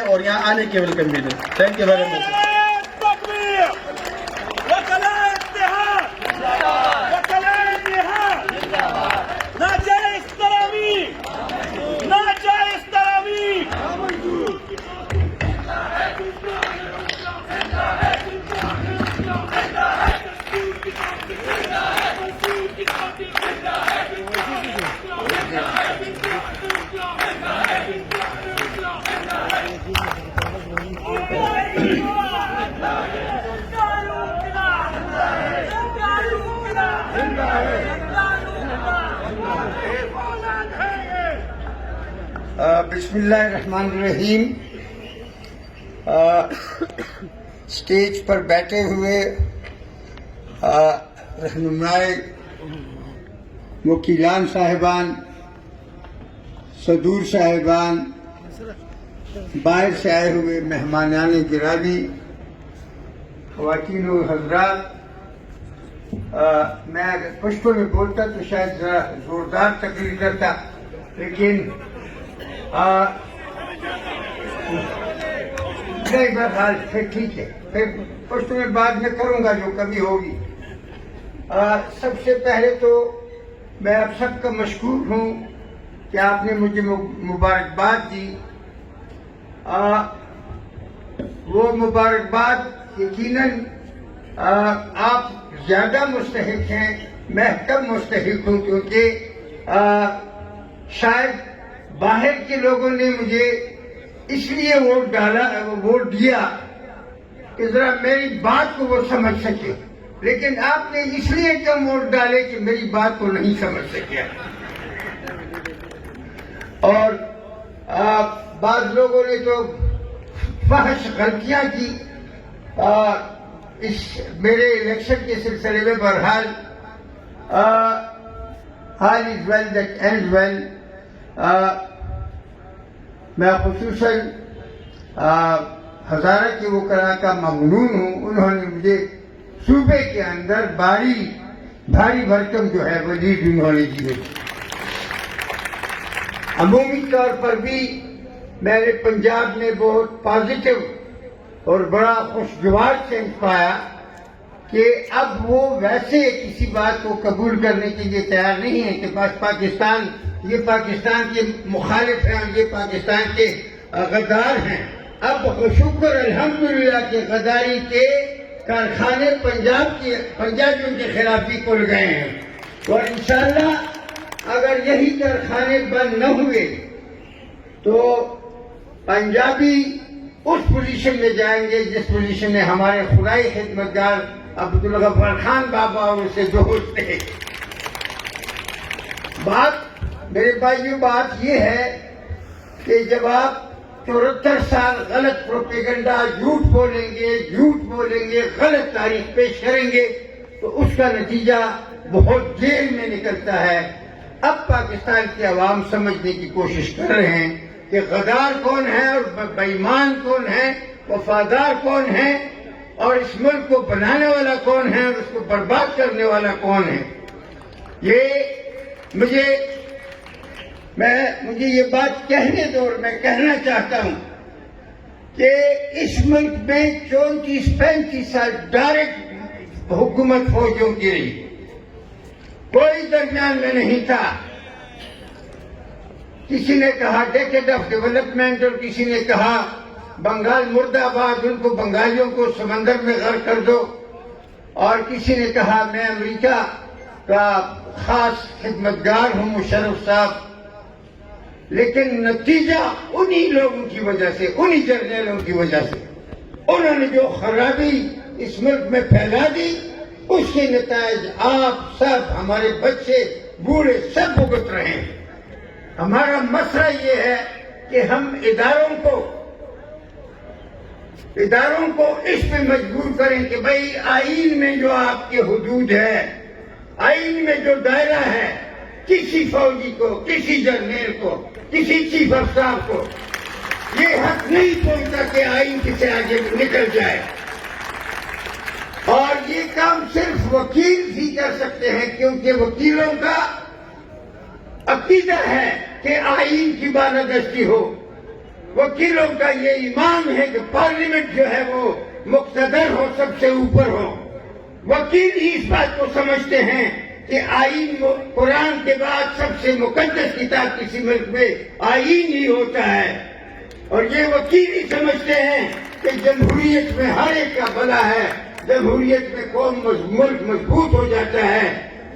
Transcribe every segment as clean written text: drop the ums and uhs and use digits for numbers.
اور یہاں آنے کے ویلکم بھی دیں. تھینک یو ویری مچ. بسم اللہ الرحمن الرحیم. اسٹیج پر بیٹھے ہوئے رہنمائے وکیلان صاحبان، صدور صاحبان، باہر سے آئے ہوئے مہمانان گرامی، خواتین و حضرات، میں اگر پشتو میں بولتا تو شاید ذرا زوردار تقریر کرتا، لیکن نہیں بہرحال پھر ٹھیک ہے، پھر پشتو میں بعد میں کروں گا جو کبھی ہوگی. سب سے پہلے تو میں آپ سب کا مشکور ہوں کہ آپ نے مجھے مبارکباد دی. وہ مبارکباد یقیناً آپ زیادہ مستحق ہیں، میں کم مستحق ہوں، کیونکہ شاید باہر کے لوگوں نے مجھے اس لیے ووٹ دیا کہ ذرا میری بات کو وہ سمجھ سکے، لیکن آپ نے اس لیے کم ووٹ ڈالے کہ میری بات کو نہیں سمجھ سکے. اور بعض لوگوں نے تو فحش غلطیاں کی اس میرے الیکشن کے سلسلے میں. بہرحال all is well that ends well. میں خصوصاً ہزارہ کے وکلاء کا ممنون ہوں، انہوں نے مجھے صوبے کے اندر بھاری بھرکم جو ہے وہ لیڈ انہوں نے دی. عمومی طور پر بھی میں نے پنجاب میں بہت پازیٹو اور بڑا خوشگوار چینج پایا کہ اب وہ ویسے کسی بات کو قبول کرنے کے لیے تیار نہیں ہے کہ بس پاکستان یہ پاکستان کے مخالف ہیں، یہ پاکستان کے غدار ہیں. اب شکر الحمدللہ کہ غداری کے کارخانے پنجابیوں کے خلاف بھی کھل گئے ہیں، اور انشاءاللہ اگر یہی کارخانے بند نہ ہوئے تو پنجابی اس پوزیشن میں جائیں گے جس پوزیشن میں ہمارے خدائی خدمتگار عبدالغفار خان بابا اور اسے دوست تھے. میرے بھائیو، بات یہ ہے کہ جب آپ 74 سال غلط پروپیگنڈا، جھوٹ بولیں گے، غلط تاریخ پیش کریں گے تو اس کا نتیجہ بہت دیر میں نکلتا ہے. اب پاکستان کی عوام سمجھنے کی کوشش کر رہے ہیں کہ غدار کون ہے اور بے ایمان کون ہے، وفادار کون ہے، اور اس ملک کو بنانے والا کون ہے اور اس کو برباد کرنے والا کون ہے. مجھے یہ بات کہنے دو، اور میں کہنا چاہتا ہوں کہ اس ملک میں 34-35 سال ڈائریکٹ حکومت فوجیوں کی رہی، کوئی درمیان میں نہیں تھا. کسی نے کہا ڈیکیڈ آف ڈیولپمنٹ، اور کسی نے کہا بنگال مرد آباد، ان کو بنگالیوں کو سمندر میں غرق کر دو، اور کسی نے کہا میں امریکہ کا خاص خدمتگار ہوں، مشرف صاحب. لیکن نتیجہ انہی لوگوں کی وجہ سے، انہی جرنیلوں کی وجہ سے، انہوں نے جو خرابی اس ملک میں پھیلا دی، اس کے نتائج آپ سب، ہمارے بچے، بوڑھے سب بھگت رہے ہیں. ہمارا مسئلہ یہ ہے کہ ہم اداروں کو اس میں مجبور کریں کہ بھئی آئین میں جو آپ کے حدود ہے، آئین میں جو دائرہ ہے، کسی فوجی کو، کسی جرنیل کو، کسی چیف افسر کو یہ حق نہیں پہنچتا کہ آئین سے آگے نکل جائے. اور یہ کام صرف وکیل ہی کر سکتے ہیں، کیونکہ وکیلوں کا عقیدہ ہے کہ آئین کی بالادستی ہو. وکیلوں کا یہ ایمان ہے کہ پارلیمنٹ جو ہے وہ مقتدر ہو، سب سے اوپر ہو۔ وکیل ہی اس بات کو سمجھتے ہیں کہ آئین قرآن کے بعد سب سے مقدس کتاب کسی ملک میں آئین ہی ہوتا ہے، اور یہ وکیل ہی سمجھتے ہیں کہ جمہوریت میں ہر ایک کا بھلا ہے، جمہوریت میں ملک مضبوط ہو جاتا ہے،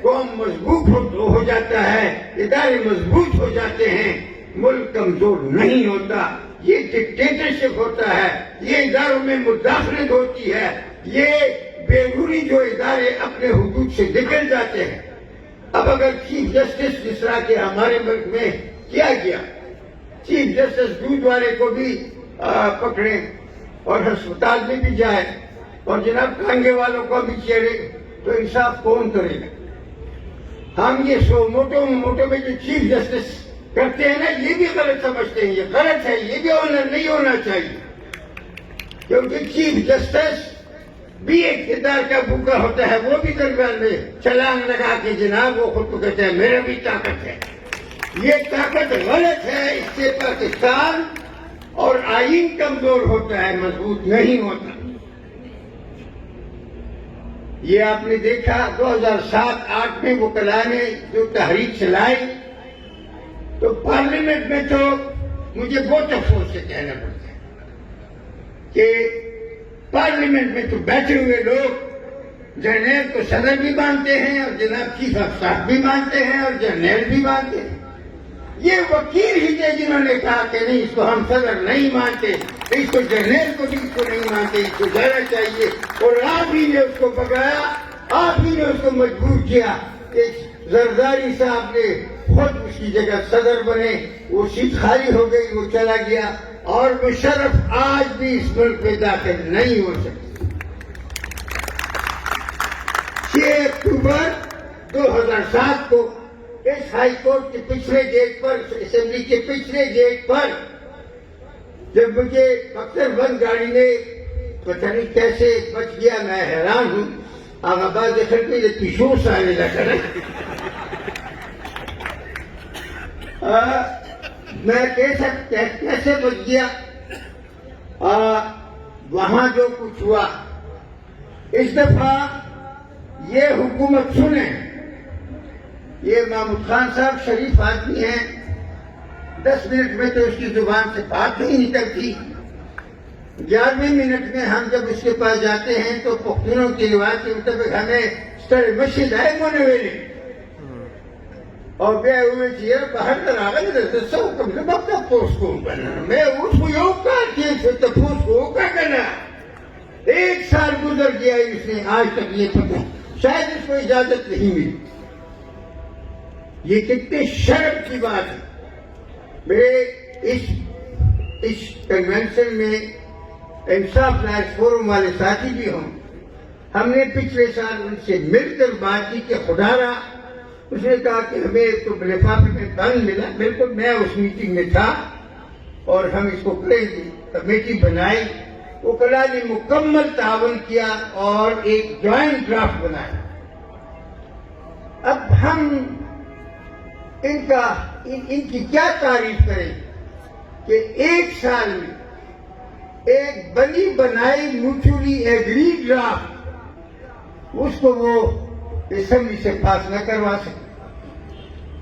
قوم مضبوط ہو جاتا ہے، ادارے مضبوط ہو جاتے ہیں، ملک کمزور نہیں ہوتا۔ یہ ڈکٹیٹرشپ ہوتا ہے، یہ اداروں میں مداخلت ہوتی ہے، یہ بیرونی جو ادارے اپنے حدود سے نکل جاتے ہیں۔ اب اگر چیف جسٹس جس طرح کے ہمارے ملک میں کیا گیا، چیف جسٹس دودھ والے کو بھی پکڑے اور ہسپتال میں بھی جائے اور جناب کانگے والوں کو بھی چھیڑے، تو انصاف کون کرے گا؟ ہم یہ سو موٹو میں جو چیف جسٹس کرتے ہیں نا، یہ بھی غلط سمجھتے ہیں، یہ غلط ہے، یہ بھی نہیں ہونا چاہیے، کیونکہ چیف جسٹس بھی اقتدار کا بھوکا ہوتا ہے، وہ بھی درمیان میں چھلانگ لگا کے جناب وہ خود کو کہتے ہیں میرا بھی طاقت ہے۔ یہ طاقت غلط ہے، اس سے پاکستان اور آئین کمزور ہوتا ہے، مضبوط نہیں ہوتا۔ یہ آپ نے دیکھا 2007-8 میں وکلاء نے جو تحریک چلائی، تو پارلیمنٹ میں تو مجھے بہت افسوس سے کہنا پڑتا ہے کہ پارلیمنٹ میں تو بیٹھے ہوئے لوگ جرنیل کو صدر بھی مانتے ہیں اور جناب چیف آف اسٹاف بھی مانتے ہیں اور جرنیل بھی مانتے ہیں۔ یہ وکیل ہی تھے جنہوں نے کہا کہ نہیں، اس کو ہم صدر نہیں مانتے، اس کو جرنیل کو بھی اس کو نہیں مانتے، اس کو جانا چاہیے، اور آپ ہی نے اس کو پکڑایا، آپ ہی نے اس کو مجبور کیا کہ زرداری صاحب نے خود اس کی جگہ صدر بنے، وہ سیٹ خالی ہو گئی، وہ چلا گیا، اور مشرف آج بھی اس ملک میں داخل نہیں ہو سکتے۔ 6 اکتوبر 2007 کو اس ہائی کورٹ کے پچھلے گیٹ پر، اسمبلی کے پچھلے گیٹ پر، جب مجھے اکثر بند گاڑی میں پتہ نہیں کیسے بچ گیا، میں حیران ہوں، آغاز دیکھنے کے لیے پیشوس آنے لگا۔ میں کیسے بچ گیا؟ وہاں جو کچھ ہوا، اس دفعہ یہ حکومت سنیں، یہ محمود خان صاحب شریف آدمی ہیں، 10 منٹ میں تو اس کی زبان سے بات نہیں نکلتی، 11ویں منٹ میں ہم جب اس کے پاس جاتے ہیں تو پختونوں کی روایت کے مطابق ہمیں سر مسجد ہے مونے اور بے ہوئے چیئر باہر کر آگے رہتے سو کم سے کم تک پوس کو بنا میں اس کو یوں کہا کہ پھر تفوس کو کا کرنا 1 سال گزر گیا، اس نے آج تک یہ پتہ شاید اس کو اجازت نہیں ملی۔ یہ کتنے شرم کی بات ہے۔ میرے اس کنونشن میں انصاف لائٹ فورم والے ساتھی بھی ہوں، ہم نے پچھلے سال ان سے مل کر بات کی کہ خدا را، اس نے کہا کہ ہمیں تو لفافے میں بند ملا، بالکل میں اس میٹنگ میں تھا اور ہم اس کو کریں گے، کمیٹی بنائی، وکلاء نے مکمل تعاون کیا اور ایک جوائنٹ ڈرافٹ بنایا۔ اب ہم ان کی کیا تعریف کریں کہ 1 سال میں ایک بنی بنائی میوچولی ایگریڈ ڈرافٹ اس کو وہ اسمبلی سے پاس نہ کروا سکے،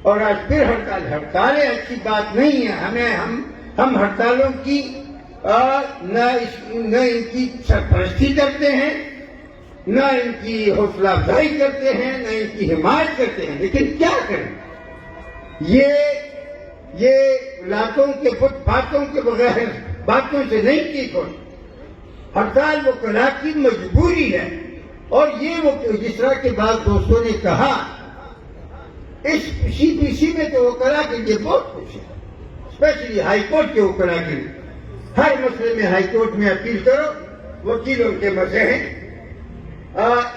اور آج پھر ہڑتالیں اچھی بات نہیں ہے۔ ہم ہڑتالوں کی نہ ان کی سرپرستی کرتے ہیں، نہ ان کی حوصلہ افزائی کرتے ہیں، نہ ان کی حمایت کرتے ہیں، لیکن کیا کریں؟ یہ لاتوں کے باتوں کے بغیر باتوں سے نہیں ٹھیک ہوتی۔ ہڑتال وکلاء کی مجبوری ہے، اور یہ وہ جس طرح کے بعض دوستوں نے کہا، اس سی پی سی میں تو وکلاء کے لیے بہت کچھ ہے، اسپیشلی ہائی کورٹ کے وکلاء کے لیے۔ ہر مسئلے میں ہائی کورٹ میں اپیل کرو، وکیلوں کے مزے ہیں،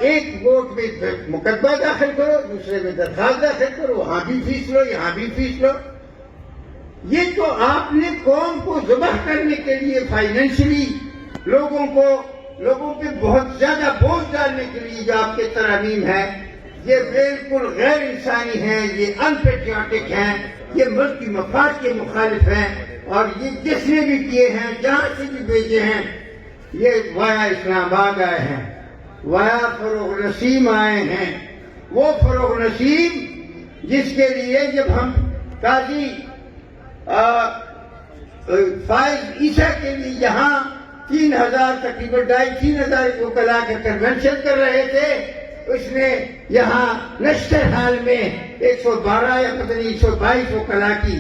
ایک ووٹ میں مقدمہ داخل کرو، دوسرے میں درخواست داخل کرو، وہاں بھی فیس لو، یہاں بھی فیس لو۔ یہ تو آپ نے قوم کو ذبح کرنے کے لیے فائنینشلی لوگوں پہ بہت زیادہ بوجھ ڈالنے کے لیے جو آپ کے ترامیم ہے، یہ بالکل غیر انسانی ہیں، یہ ان پیٹریوٹک ہیں، یہ ملک کی مفاد کے مخالف ہیں۔ اور یہ جس نے بھی کیے ہیں، جہاں سے بھی بھیجے ہیں، یہ وایا اسلام آباد آئے ہیں، وایا فروغ نسیم آئے ہیں. وہ فروغ نسیم جس کے لیے جب ہم قاضی فائز عیسیٰ کے لیے یہاں 3,000 تقریباً 2,500 وکلاء کا کنونشن کر رہے تھے، اس نے یہاں نشتر حال میں 112 یا پتہ نہیں 122 وکلاء کی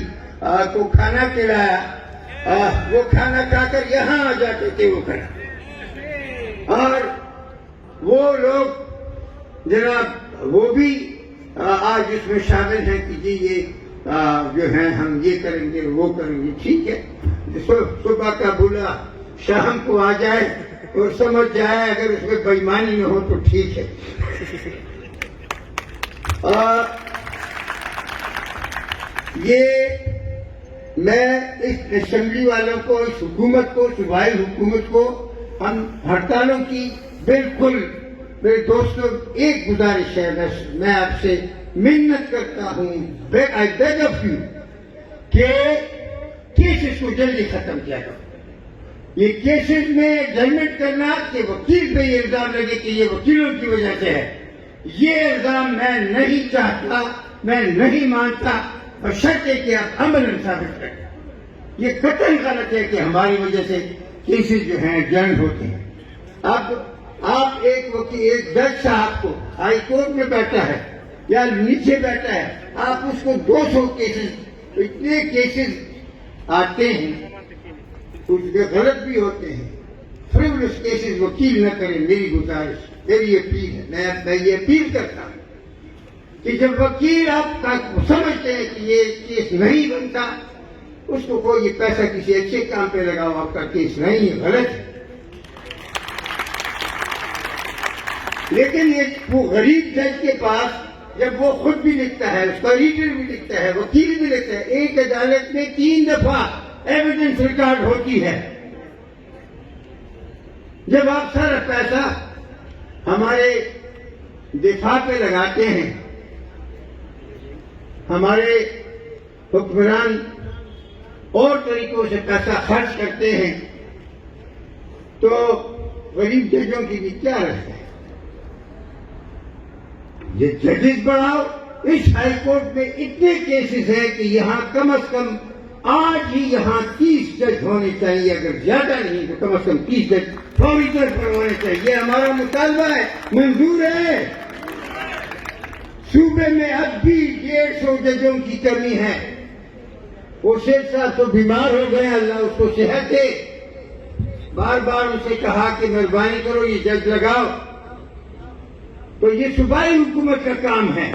کو کھانا کھلایا. وہ کھانا کھا کر یہاں آ جاتے تھے وکلاء، اور وہ لوگ جناب وہ بھی آج اس میں شامل ہیں کہ جی یہ جو ہے ہم یہ کریں گے وہ کریں گے. ٹھیک ہے، صبح کا بولا شام کو آ جائے اور سمجھ جائے، اگر اس میں بے ایمانی نہ ہو تو ٹھیک ہے. یہ میں اس اسمبلی والوں کو، اس حکومت کو، صوبائی حکومت کو، ہم ہڑتالوں کی بالکل، میرے دوستوں ایک گزارش ہے، بس میں آپ سے منت کرتا ہوں، I beg of you کہ کیسز کو جلدی ختم کیا کرو. یہ کیسز میں ججمنٹ کرنا کہ وکیل پہ یہ الزام لگے کہ یہ وکیلوں کی وجہ سے ہے، یہ الزام میں نہیں چاہتا، میں نہیں مانتا، بشرطے کہ آپ عملاً ثابت کریں. یہ قطعاً غلط ہے کہ ہماری وجہ سے کیسز جو ہیں جنگ ہوتے ہیں. اب آپ ایک وکیل، ایک جج صاحب کو ہائی کورٹ میں بیٹھا ہے یا نیچے بیٹھا ہے، آپ اس کو 200 کیسز، اتنے کیسز آتے ہیں، کچھ غلط بھی ہوتے ہیں. فریولس کیسز وکیل نہ کریں، میری گزارش، میری اپیل ہے. میں یہ اپیل کرتا ہوں کہ جب وکیل آپ کا سمجھتے ہیں کہ یہ کیس نہیں بنتا، اس کو کوئی پیسہ کسی اچھے کام پہ لگاؤ، آپ کا کیس نہیں ہے، غلط ہے. لیکن یہ وہ غریب جج کے پاس جب وہ خود بھی لکھتا ہے، اس کا ایڈیٹر بھی لکھتا ہے، وکیل بھی لکھتا ہے، ایک عدالت میں 3 دفعہ ایویڈنس ریکارڈ ہوتی ہے. جب آپ سارا پیسہ ہمارے دفاع پہ لگاتے ہیں، ہمارے حکمران اور طریقوں سے پیسہ خرچ کرتے ہیں، تو غریب ججوں کی بھی کیا رہتا ہے؟ یہ ججز بڑھاؤ. اس ہائی کورٹ میں اتنے کیسز ہیں کہ یہاں کم از کم آج ہی یہاں 30 جج ہونے چاہیے، اگر زیادہ نہیں تو کم از کم 30 جج فوری طور پر ہونے چاہیے. یہ ہمارا مطالبہ ہے، منظور ہے. صوبے میں اب بھی 150 ججوں کی کمی ہے. وہ شیخ صاحب تو بیمار ہو گئے، اللہ اس کو صحت دے. بار بار اسے کہا کہ مہربانی کرو یہ جج لگاؤ. تو یہ صوبائی حکومت کا کام ہے،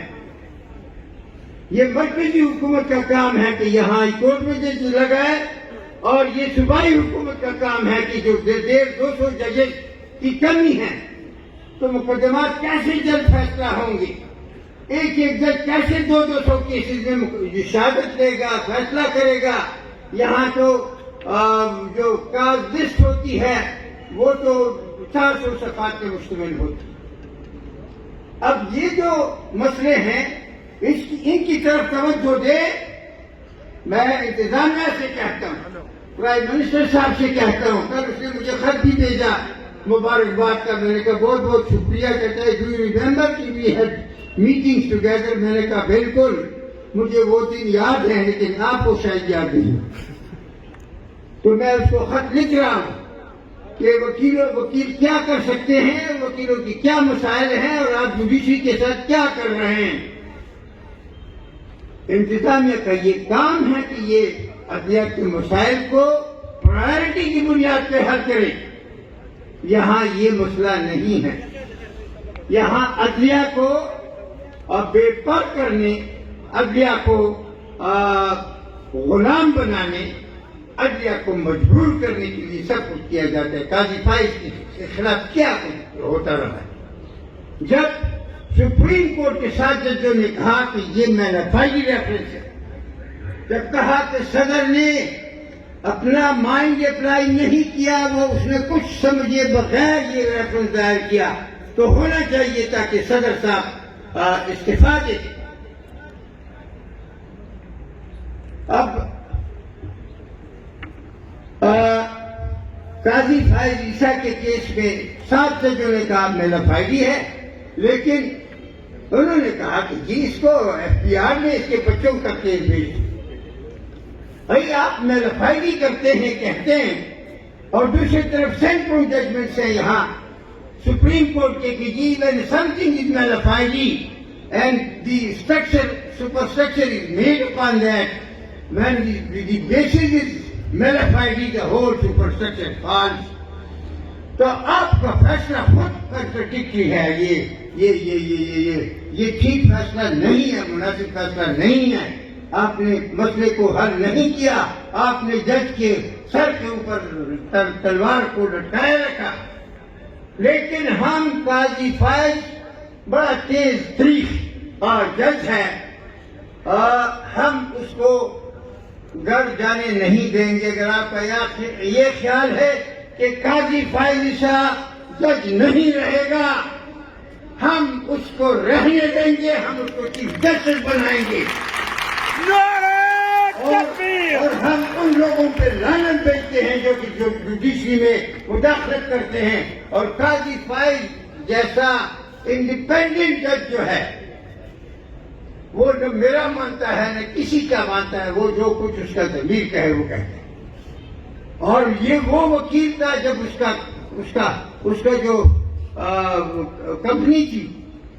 یہ مرکزی حکومت کا کام ہے کہ یہاں ہائی کورٹ میں جج لگائے، اور یہ صوبائی حکومت کا کام ہے کہ جو 150-200 ججز کی کمی ہے تو مقدمات کیسے جلد فیصلہ ہوں گے. ایک جج کیسے 200 کیسز میں شہادت دے گا، فیصلہ کرے گا. یہاں تو جو کاز لسٹ ہوتی ہے وہ تو 400 صفحات پہ مشتمل ہوتی ہے. اب یہ جو مسئلے ہیں ان کی طرف توجہ دے. میں انتظامیہ سے کہتا ہوں، پرائم منسٹر صاحب سے کہتا ہوں، کل اس نے مجھے خط بھی بھیجا مبارکباد کا. میں نے کہا بہت بہت شکریہ. کہتا ہے ڈو یو ریمبر کہ وی ہیڈ میٹنگز ٹوگیدر. میں نے کہا بالکل مجھے وہ دن یاد ہیں، لیکن آپ کو شاید یاد نہیں. تو میں اس کو خط لکھ رہا ہوں کہ وکیل کیا کر سکتے ہیں، وکیلوں کی کیا مسائل ہیں، اور آپ جوڈیشری کے ساتھ کیا کر رہے ہیں. انتظامیہ کا یہ کام ہے کہ یہ عدلیہ کے مسائل کو پرائرٹی کی بنیاد پہ حل کرے. یہاں یہ مسئلہ نہیں ہے. یہاں عدلیہ کو بے پر کرنے، عدلیہ کو غلام بنانے، عدلیہ کو مجبور کرنے کے لیے سب کچھ کیا جاتا ہے. قاضی فائز کے خلاف کیا ہوتا رہا ہے. جب سپریم کورٹ کے 7 ججوں نے کہا کہ یہ مینیفائڈ ریفرنس ہے، جب کہا کہ صدر نے اپنا مائنڈ اپلائی نہیں کیا، وہ اس نے کچھ سمجھے بغیر یہ ریفرنس دائر کیا، تو ہونا چاہیے تھا کہ صدر صاحب استعفیٰ دے دیں. اب قاضی فائز عیسیٰ کے کیس میں 7 ججوں نے کہا میل آف آئی ڈی ہے، لیکن انہوں نے کہا کہ جی اس کو FBR نے اس کے بچوں کا کیس بھیج دیا۔ بھائی آپ میل آف آئی ڈی کرتے ہیں، کہتے ہیں، اور دوسری طرف سینکڑوں ججمنٹ سے یہاں سپریم کورٹ کے کہ جی when something is mala fide and the superstructure is made upon that, when the basis is mala fide the whole superstructure falls۔ تو آپ کا فیصلہ خود کنٹراڈکٹری ہے، یہ ٹھیک فیصلہ نہیں ہے، مناسب فیصلہ نہیں ہے، آپ نے مسئلے کو حل نہیں کیا، آپ نے جج کے سر کے اوپر تلوار کو لٹکائے رکھا۔ لیکن ہم قاضی فائز بڑا تیز تریخ اور جج ہے، ہم اس کو گھر جانے نہیں دیں گے۔ اگر آپ کا یہ خیال ہے کہ قاضی فائز عیسیٰ جج نہیں رہے گا، ہم اس کو رہنے دیں گے، ہم اس کو چیف جسٹس بنائیں گے، اور ہم ان لوگوں پہ لعنت بھیجتے ہیں جو جوڈیشری میں مداخلت کرتے ہیں۔ اور قاضی فائز جیسا انڈیپینڈنٹ جج جو ہے، وہ نہ میرا مانتا ہے نہ کسی کا مانتا ہے، وہ جو کچھ اس کا ضمیر کہے وہ کہتے ہیں۔ اور یہ وہ وکیل تھا جب اس کا جو کمپنی تھی،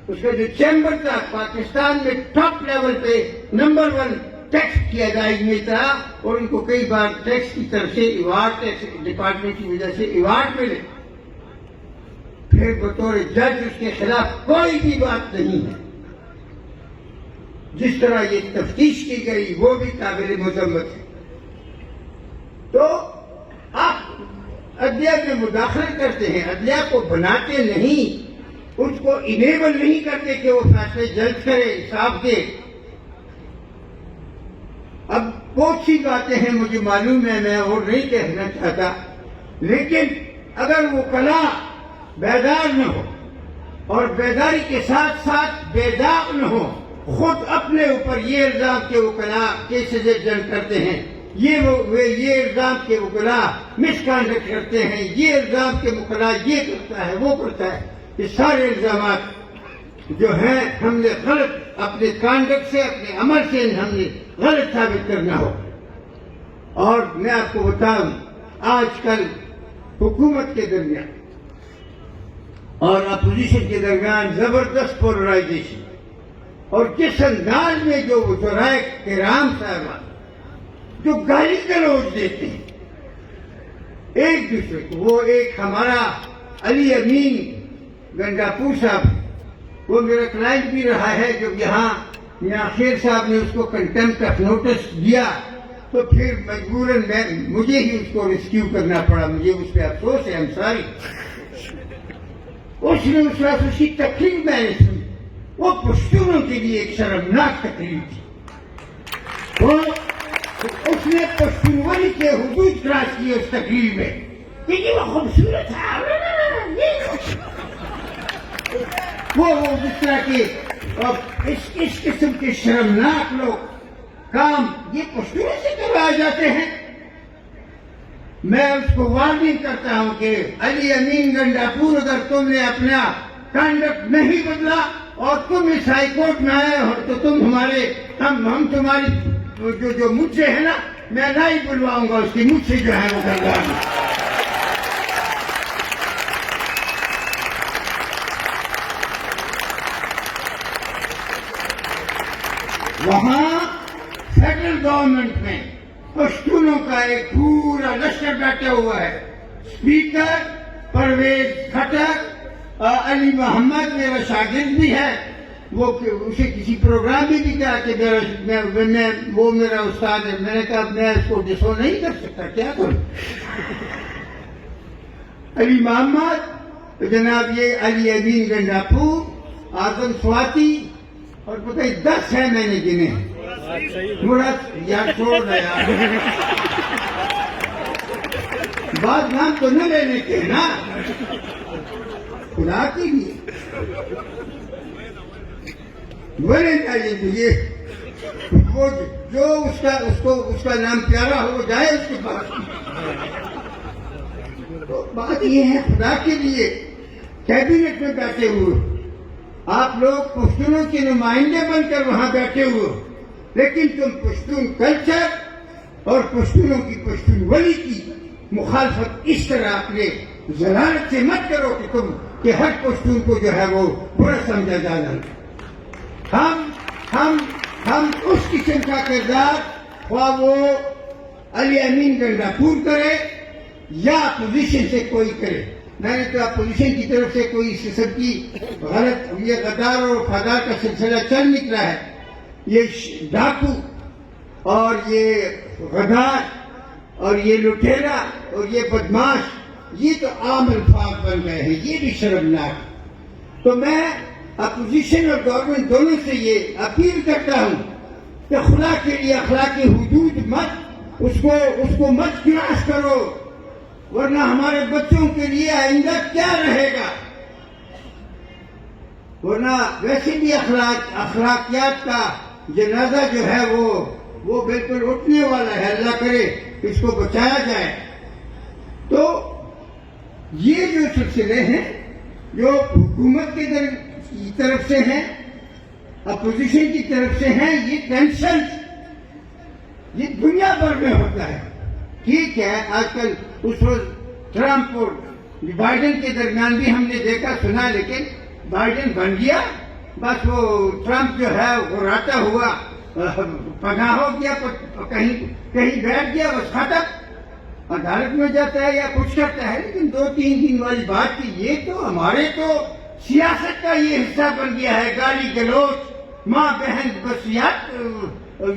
اس کا جو چیمبر تھا، پاکستان میں ٹاپ لیول پہ نمبر 1 ٹیکس کی ادائیگی میں تھا، اور ان کو کئی بار ٹیکس کی طرف سے ایوارڈ، ٹیکس ڈپارٹمنٹ کی وجہ سے ایوارڈ ملے۔ پھر بطور جج اس کے خلاف کوئی بھی بات نہیں ہے۔ جس طرح یہ تفتیش کی گئی وہ بھی قابل مذمت ہے۔ تو آپ عدلیہ میں مداخلت کرتے ہیں، عدلیہ کو بناتے نہیں، اس کو انیبل نہیں کرتے کہ وہ فیصلے جلد کرے، انصاف دے۔ اب بہت سی باتیں ہیں مجھے معلوم ہے، میں اور نہیں کہنا چاہتا، لیکن اگر وہ وکلاء بیدار نہ ہو اور بیداری کے ساتھ ساتھ بیداغ نہ ہو، خود اپنے اوپر یہ الزام کے وکلاء کیسز ایجنٹ کرتے ہیں، یہ الزام کے وکلاء مس کانڈکٹ کرتے ہیں، یہ الزام کے وکلاء یہ کرتا ہے وہ کرتا ہے، یہ سارے الزامات جو ہیں ہم نے غلط اپنے کانڈکٹ سے، اپنے عمل سے ہم نے غلط ثابت کرنا ہو۔ اور میں آپ کو بتاؤں، آج کل حکومت کے درمیان اور اپوزیشن کے درمیان زبردست پولرائزیشن، اور کس انداز میں جو وزرائے کرام صاحبان جو گالی گلوچ دیتے ہیں ایک دوسرے کو، وہ ایک ہمارا علی امین گنڈاپور صاحب، وہ میرا کلائنٹ بھی رہا ہے، جو یہاں میاں خیر صاحب نے اس کو کنٹمپٹ آف نوٹس دیا تو پھر مجبوراً مجھے ہی اس کو ریسکیو کرنا پڑا، مجھے اس پہ افسوس ہے، I'm sorry۔ اس نے اس وقت اس کی تقریر میں نے سنی، وہ پشتونوں کے لیے ایک شرمناک تقریر تھی، اس نے پشتونوانی کے حدود کراس کیے اس تقریر میں کہ یہ وہ خوبصورت ہے، وہ جس طرح کے اس قسم کے شرمناک لوگ کام یہ پشتونوں سے کروائے جاتے ہیں۔ میں اس کو وارننگ کرتا ہوں کہ علی امین گنڈاپور، اگر تم نے اپنا کانڈکٹ نہیں بدلا اور تم اس ہائی کورٹ میں آئے ہو تو تم ہم تمہاری جو مجھ سے ہے نا، میں نہیں بلواؤں گا اس کی، مجھ سے جو ہے وہ درگاہ وہاں فیڈرل گورنمنٹ میں پشتونوں کا ایک پورا لشکر بیٹھا ہوا ہے، اسپیکر پرویز کھٹر، علی محمد میرا شاگرد بھی ہے، وہ اسے کسی پروگرام میں بھی کہا کہ وہ میرا استاد ہے، میں نے کہا میں اس کو ڈسو نہیں کر سکتا، کیا کروں۔ علی محمد، جناب یہ علی امین گنڈاپور، اعظم سواتی، اور پتہ 10 ہے میں نے گنے، مراد یار چھوڑ رہا یار، بات نام تو نہ لینے کے نا، خدا کے لیے بولے چاہیے تو یہ وہ جو اس کا نام پیارا ہو جائے اس کے پاس۔ تو بات یہ ہے خدا کے لیے کیبنٹ میں بیٹھے ہوئے آپ لوگ پشتونوں کے نمائندے بن کر وہاں بیٹھے ہوئے لیکن تم پشتون کلچر اور پشتونوں کی پشتون ولی کی مخالفت اس طرح اپنے ذلالت سے مت کرو کہ ہر پشتون کو جو ہے وہ برا سمجھا جانا. ہم اس قسم کا کردار خواہ وہ علی امین گنڈاپور کرے یا اپوزیشن سے کوئی کرے. میں نے تو اپوزیشن کی طرف سے کوئی اس قسم کی غلط یہ غدار اور وفادار کا سلسلہ چل نکلا ہے. یہ ڈاکو اور یہ غدار اور یہ لٹیرا اور یہ بدماش یہ تو عام الفاظ بن گئے ہیں, یہ بھی شرمناک. تو میں اپوزیشن اور گورنمنٹ دونوں سے یہ اپیل کرتا ہوں کہ خدا کے لیے اخلاقی حدود مت اس کو مت کراس کرو ورنہ ہمارے بچوں کے لیے آئندہ کیا رہے گا. ورنہ ویسے بھی اخلاقیات کا جنازہ جو ہے وہ بالکل اٹھنے والا ہے. اللہ کرے اس کو بچایا جائے. تو یہ جو سلسلے ہیں جو حکومت کی طرف سے ہیں اپوزیشن کی طرف سے ہیں یہ ٹینشن یہ دنیا بھر میں ہوتا ہے. ٹھیک ہے آج کل اس روز ٹرمپ اور بائیڈن کے درمیان بھی ہم نے دیکھا سنا لیکن بائیڈن بن گیا بس وہ ٹرمپ جو ہے وہ راتا ہوا پناہ ہو گیا کہیں بیٹھ گیا بس ختم عدالت میں جاتا ہے یا کچھ کرتا ہے. لیکن 2-3 دن والی بات کی یہ تو ہمارے تو سیاست کا یہ حصہ بن گیا ہے. گالی گلوچ ماں بہن بسیات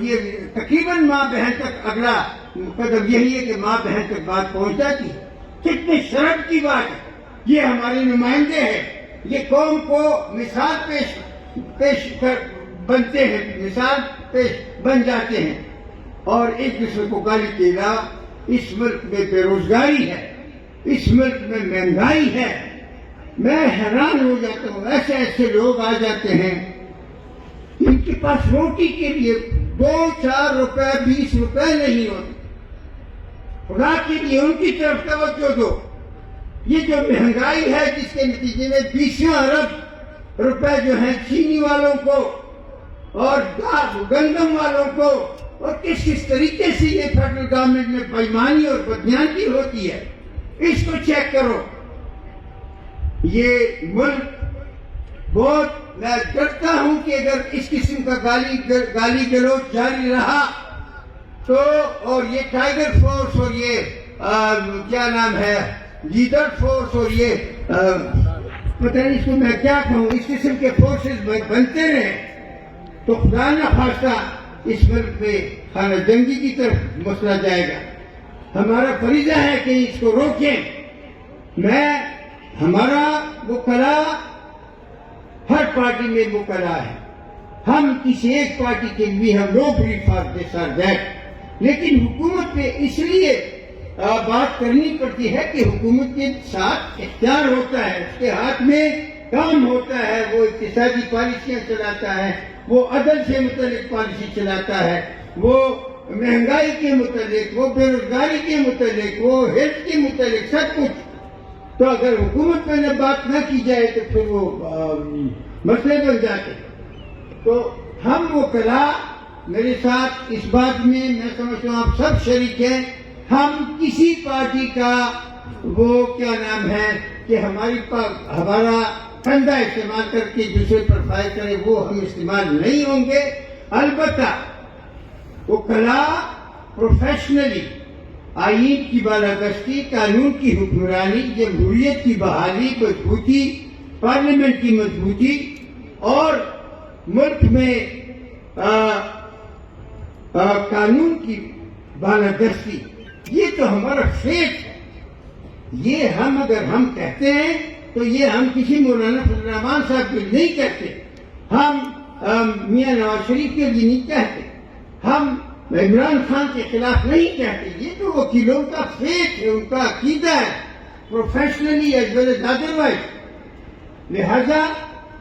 یہ تقریباً ماں بہن تک اگلا قدم یہی ہے کہ ماں بہن تک بات پہنچ جاتی ہے. کتنے شرم کی بات ہے. یہ ہمارے نمائندے ہیں یہ قوم کو مثال پیش بنتے ہیں مثال پیش بن جاتے ہیں اور ایک دوسرے کو گالی کے علاوہ اس ملک میں بے روزگاری ہے اس ملک میں مہنگائی ہے. میں حیران ہو جاتا ہوں ایسے لوگ آ جاتے ہیں ان کے پاس روٹی کے لیے 2-4 روپے 20 روپے نہیں ہوتے. خدا کے لیے ان کی طرف توجہ دو. یہ جو مہنگائی ہے جس کے نتیجے میں 20 ارب روپے جو ہیں چینی والوں کو اور گندم والوں کو اور کس طریقے سے یہ فیڈرل گورنمنٹ میں بےایمانی اور بدنیتی ہوتی ہے اس کو چیک کرو. یہ ملک بہت میں ڈرتا ہوں کہ اگر اس قسم کا گالی گلوچ جاری رہا تو اور یہ ٹائیگر فورس اور یہ کیا نام ہے لیڈر فورس اور یہ پتہ نہیں اس کو میں کیا کہوں اس قسم کے فورسز بنتے رہے تو خدا نہ خواستہ اس ملک میں خانہ جنگی کی طرف مسئلہ جائے گا. ہمارا فریضہ ہے کہ اس کو روکیں. ہمارا وکلا ہر پارٹی میں وکلا ہے. ہم کسی ایک پارٹی کے لیے ہم no brief for this or that لیکن حکومت پہ اس لیے بات کرنی پڑتی ہے کہ حکومت کے ساتھ اختیار ہوتا ہے اس کے ہاتھ میں کام ہوتا ہے. وہ اقتصادی پالیسیاں چلاتا ہے وہ عدل سے متعلق پالیسی چلاتا ہے وہ مہنگائی کے متعلق وہ بے روزگاری کے متعلق وہ ہیلتھ کے متعلق سب کچھ. تو اگر حکومت میں بات نہ کی جائے تو پھر وہ مسئلے بن جاتے. تو ہم وکلا میرے ساتھ اس بات میں سمجھتا ہوں آپ سب شریک ہیں. ہم کسی پارٹی کا وہ کیا نام ہے کہ ہمارا پھندا استعمال کر کے دوسرے پر فائر کرے وہ ہم استعمال نہیں ہوں گے. البتہ وکلا پروفیشنلی آئین کی بالادستی قانون کی حکمرانی جمہوریت کی بحالی مضبوطی پارلیمنٹ کی مضبوطی اور ملک میں قانون کی بالادستی یہ تو ہمارا فیٹ ہے. یہ اگر ہم کہتے ہیں تو یہ ہم کسی مولانا فضل الرحمان صاحب کے لیے نہیں کہتے ہم میاں نواز شریف کے لیے نہیں کہتے ہم عمران خان کے خلاف نہیں کہتے. یہ تو وکیلوں کا فیٹ ہے ان کا عقیدہ ہے professionally as well as otherwise. لہذا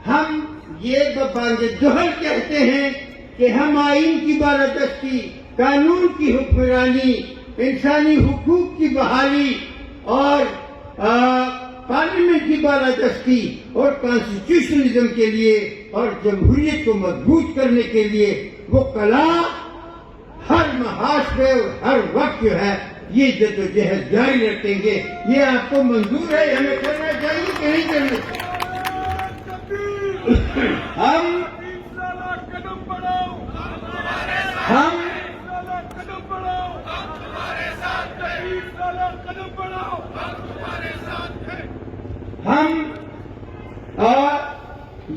ہم یہ ببانگ دہل کہتے ہیں کہ ہم آئین کی بالادستی قانون کی حکمرانی انسانی حقوق کی بحالی اور بالادستی اور کانسٹیٹیوشنلزم کے لیے اور جمہوریت کو مضبوط کرنے کے لیے وہ کلا ہر محاذ پہ اور ہر وقت جو ہے یہ جدوجہد جاری رکھیں گے. یہ آپ کو منظور ہے؟ ہمیں کرنا چاہیے کہ نہیں کرنا چاہیے؟ ہم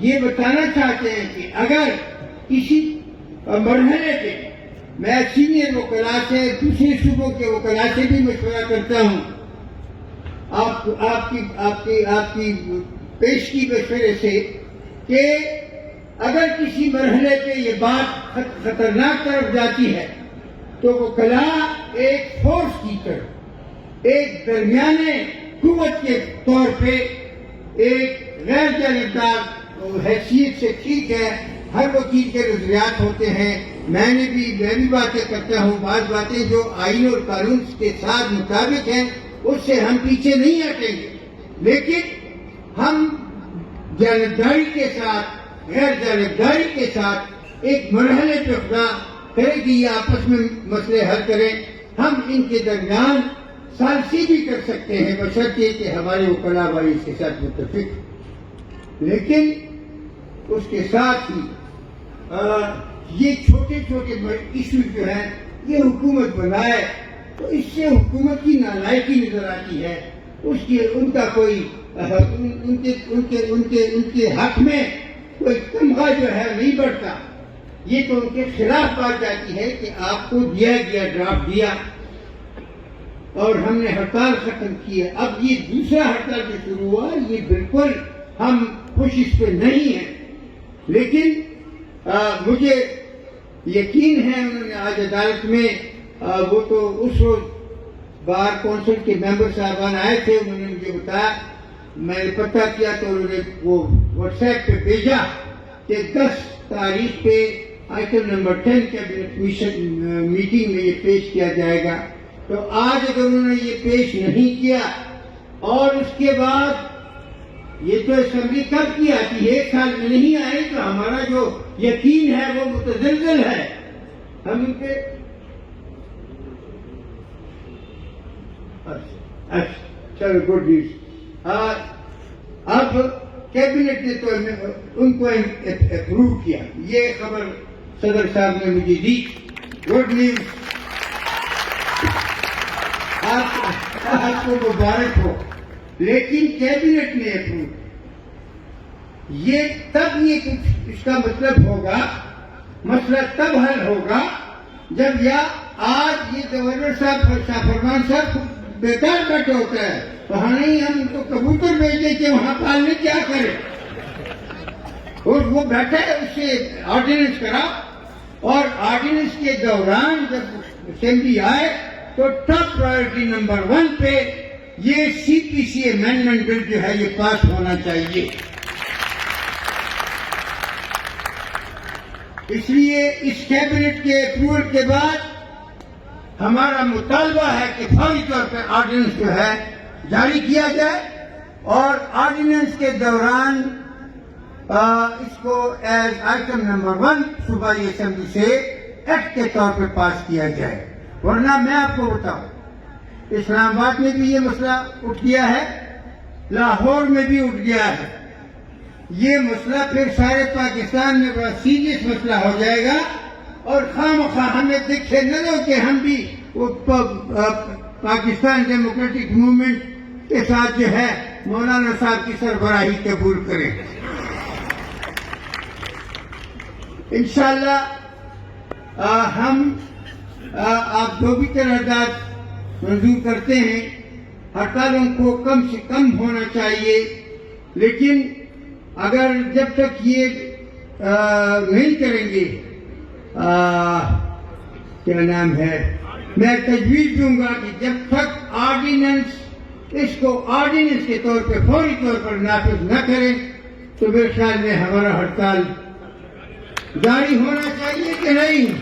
یہ بتانا چاہتے ہیں کہ اگر کسی مرحلے پہ میں سینئر وکلاء سے دوسرے صوبوں کے وکلاء سے بھی مشورہ کرتا ہوں آپ کی پیش کی مشورے سے کہ اگر کسی مرحلے پہ یہ بات خطرناک طرف جاتی ہے تو وکلاء ایک فورس کی طرف ایک درمیانے قوت کے طور پہ ایک غیر جانبدار حیثیت سے ٹھیک ہے ہر وکیل کے نظریات ہوتے ہیں میں بھی باتیں کرتا ہوں بعض باتیں جو آئین اور قانون کے ساتھ مطابق ہیں اس سے ہم پیچھے نہیں ہٹیں گے لیکن ہم جانبداری کے ساتھ غیر جانبداری کے ساتھ ایک مرحلے پہ خدا کرے کہ یہ آپس میں مسئلے حل کریں ہم ان کے درمیان ثالثی بھی کر سکتے ہیں بشرطے کہ ہمارے وکلاء بھائی اس کے ساتھ متفق لیکن اس کے ساتھ ہی یہ چھوٹے چھوٹے ایشوز جو ہیں یہ حکومت بنائے تو اس سے حکومت کی نالائکی نظر آتی ہے ان کا کوئی ان کے حق میں کوئی تمغہ جو ہے نہیں بڑھتا یہ تو ان کے خلاف بات جاتی ہے کہ آپ کو دیا گیا ڈرافٹ دیا اور ہم نے ہڑتال ختم کی ہے اب یہ دوسرا ہڑتال جو شروع ہوا یہ بالکل ہم خوش اس پہ نہیں ہیں لیکن مجھے یقین ہے انہوں نے آج عدالت میں وہ تو اس روز بار کونسل کے ممبر صاحبان آئے تھے انہوں نے مجھے بتایا میں نے پتہ کیا تو انہوں نے وہ واٹس ایپ پہ بھیجا کہ 10 تاریخ پہ آئٹم نمبر 10 کیبنٹ میٹنگ میں یہ پیش کیا جائے گا تو آج اگر انہوں نے یہ پیش نہیں کیا اور اس کے بعد یہ تو اسمبلی کب کی آتی ہے 1 سال میں نہیں آئی تو ہمارا جو یقین ہے وہ متزلزل ہے ہم ان کے چلو گڈ نیوز اب کیبنٹ نے تو ان کو اپروو کیا یہ خبر صدر صاحب نے مجھے دی گڈ نیوز آپ کو مبارک ہو لیکن کیبنٹ نے اپروو یہ تب یہ کچھ اس کا مطلب ہوگا مسئلہ تب حل ہوگا جب یا آج یہ گورنر صاحب شاہ فرمان صاحب بیکار بیٹھے ہوتا ہے وہاں نہیں ہم ان کو کبوتر بھیجیں کہ وہاں پالنے کیا کرے اور وہ بیٹھا ہے اس سے آرڈیننس کرا اور آرڈیننس کے دوران جب اسمبلی آئے تو ٹاپ پرائرٹی نمبر 1 پہ یہ سی پی سی امینڈمنٹ بل جو ہے یہ پاس ہونا چاہیے اس لیے اس کیبنٹ کے اپروول کے بعد ہمارا مطالبہ ہے کہ فوری طور پہ آرڈیننس جو ہے جاری کیا جائے اور آرڈیننس کے دوران اس کو ایز آئٹم نمبر 1 صوبائی اسمبلی سے ایکٹ کے طور پہ پاس کیا جائے ورنہ میں آپ کو بتاؤں اسلام آباد میں بھی یہ مسئلہ اٹھ گیا ہے لاہور میں بھی اٹھ گیا ہے یہ مسئلہ پھر سارے پاکستان میں بڑا سیریس مسئلہ ہو جائے گا اور خواہ ہمیں دکھے نہ دو کہ ہم بھی پاکستان ڈیموکریٹک موومنٹ کے ساتھ جو ہے مولانا صاحب کی سربراہی قبول کریں انشاءاللہ ہم آپ جو بھی قرارداد منظور کرتے ہیں ہڑتالوں کو کم سے کم ہونا چاہیے لیکن اگر جب تک یہ نہیں کریں گے کیا نام ہے میں تجویز دوں گا کہ جب تک آرڈیننس اس کو آرڈیننس کے طور پہ فوری طور پر نافذ نہ کریں تو میرے خیال میں ہمارا ہڑتال جاری ہونا چاہیے کہ نہیں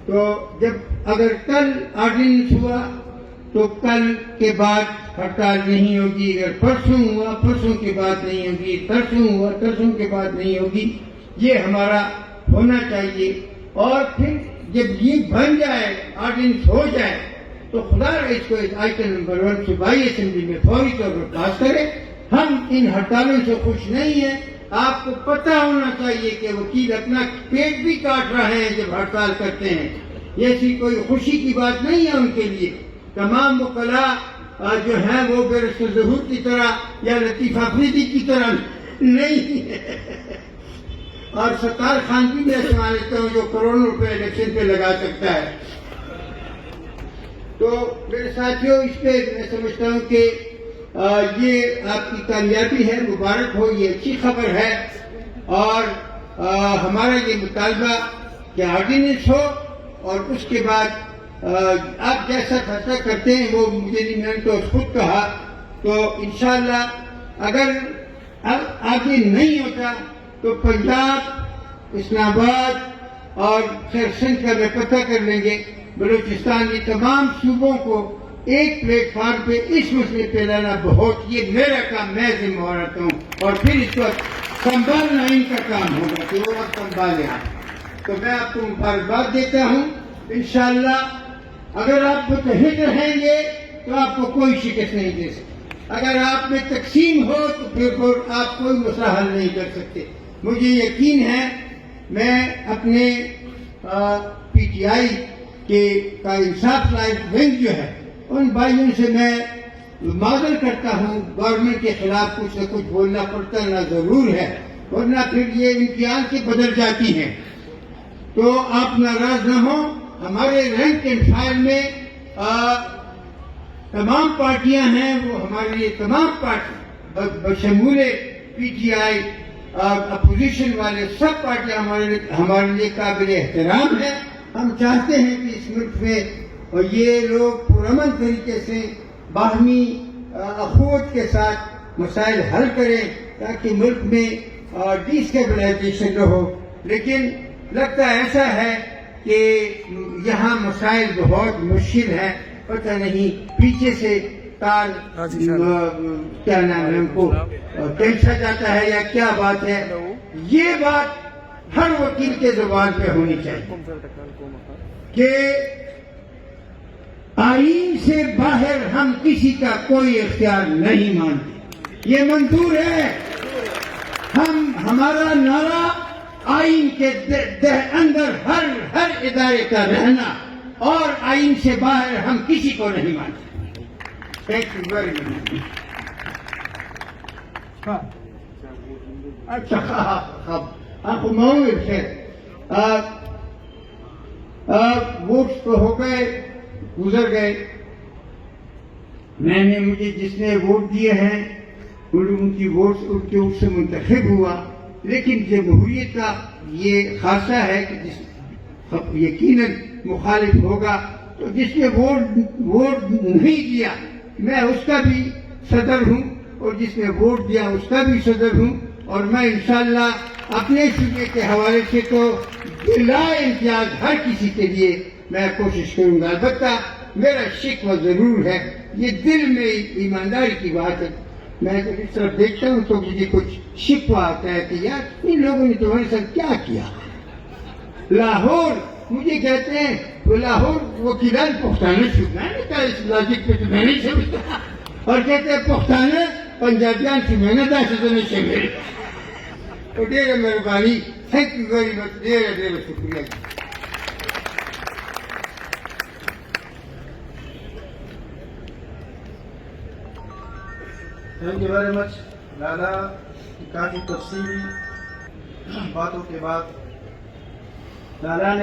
تو جب اگر کل آرڈیننس ہوا تو کل کے بعد ہڑتال نہیں ہوگی، اگر پرسوں ہوا پرسوں کے بعد نہیں ہوگی، ترسوں ہوا ترسوں کے بعد نہیں ہوگی. یہ ہمارا ہونا چاہیے. اور پھر جب یہ بن جائے، آرڈیننس ہو جائے، تو خدا اس کو آئٹم نمبر 1 صوبائی اسمبلی میں فوری طور پر پاس کرے. ہم ان ہڑتالوں سے خوش نہیں ہیں. آپ کو پتہ ہونا چاہیے کہ وکیل اپنا پیٹ بھی کاٹ رہے ہیں جب ہڑتال کرتے ہیں. ایسی کوئی خوشی کی بات نہیں ہے ان کے لیے. تمام وکلاء جو ہیں وہ بیرسٹر ظہور کی طرح یا لطیف آفریدی کی طرح نہیں ہے. اور ستار خان کی میں سمجھ لیتا ہوں جو کروڑوں روپے الیکشن پہ لگا سکتا ہے. تو میرے ساتھیوں، اس پہ میں سمجھتا ہوں کہ یہ آپ کی کامیابی ہے، مبارک ہو، یہ اچھی خبر ہے. اور ہمارا یہ مطالبہ کہ آرڈیننس ہو اور اس کے بعد آپ جیسا فیصلہ کرتے ہیں وہ مجھے نہیں، میں نے تو خود کہا. تو انشاءاللہ اگر اب آگے نہیں ہوتا تو پنجاب، اسلام آباد اور سندھ کا میں پتہ کر لیں گے، بلوچستان کی تمام صوبوں کو ایک پلیٹ فارم پہ اس مسئلے پہ لانا بہت، یہ میرا کام، میں ذمہ رہتا ہوں. اور پھر اس کو سنبھالنا ان کا کام ہوگا کہ وہ اب سنبھالیں. تو میں آپ کو مبارکباد دیتا ہوں. انشاءاللہ اگر آپ متحد رہیں گے تو آپ کو کوئی شکست نہیں دے سکتے. اگر آپ میں تقسیم ہو تو پھر آپ کوئی مسئلہ حل نہیں کر سکتے. مجھے یقین ہے میں اپنے پی ٹی آئی کا انصاف لائف ونگ جو ہے ان بھائیوں سے میں معذرت کرتا ہوں. گورنمنٹ کے خلاف کچھ نہ کچھ بولنا پڑتا نہ ضرور ہے، ورنہ پھر یہ امتیاز سے بدل جاتی ہیں. تو آپ ناراض نہ ہوں. ہمارے رینک اینڈ فائل میں تمام پارٹیاں ہیں، وہ ہمارے لیے تمام پارٹی بشمول پی ٹی آئی، اپوزیشن والے سب پارٹیاں ہمارے لیے قابل احترام ہیں. ہم چاہتے ہیں کہ اس ملک میں اور یہ لوگ پرامن طریقے سے باہمی اخوت کے ساتھ مسائل حل کریں تاکہ ملک میں ڈی اسٹیبلائزیشن رہو. لیکن لگتا ایسا ہے کہ یہاں مسائل بہت مشکل ہیں. پتہ نہیں پیچھے سے تال کیا نام ہے ان کو کھینچا جاتا ہے یا کیا بات ہے. یہ بات ہر وکیل کے زبان پہ ہونی چاہیے کہ آئین سے باہر ہم کسی کا کوئی اختیار نہیں مانتے. یہ منظور ہے. ہمارا نعرہ آئین کے اندر ہر ادارے کا رہنا، اور آئین سے باہر ہم کسی کو نہیں مانتے. تھینک یو ویری مچ. اچھا آپ معاون خیر ووٹس تو ہو گئے، گزر گئے. مجھے جس نے ووٹ دیے ہیں ان کی ووٹس ان کے اوٹ سے منتخب ہوا. لیکن جمہوریت کا یہ خاصہ ہے کہ جس یقیناً مخالف ہوگا تو جس نے ووٹ نہیں دیا میں اس کا بھی صدر ہوں، اور جس نے ووٹ دیا اس کا بھی صدر ہوں. اور میں انشاءاللہ اپنے صوبے کے حوالے سے تو بلا امتیاز ہر کسی کے لیے میں کوشش کروں گا. البتہ میرا شکوہ ضرور ہے، یہ دل میں ایمانداری کی بات ہے. میں جب اس طرف دیکھتا ہوں تو مجھے کچھ شکوہ آتا ہے کہ یار ان لوگوں نے تمہارے ساتھ کیا کیا. لاہور مجھے کہتے ہیں وہ لاہور وکیلان پختانہ صوبہ ہے. کیا اس لاجک پہ تو میں نہیں سمجھتا. اور کہتے ہیں پختانہ پنجابیان سے محنت سے میرے. تو ڈیرے مہربانی. Thank you very much. ڈیرے شکریہ. Thank you very much. لالا کی کافی تفصیلی باتوں کے بعد لالا نے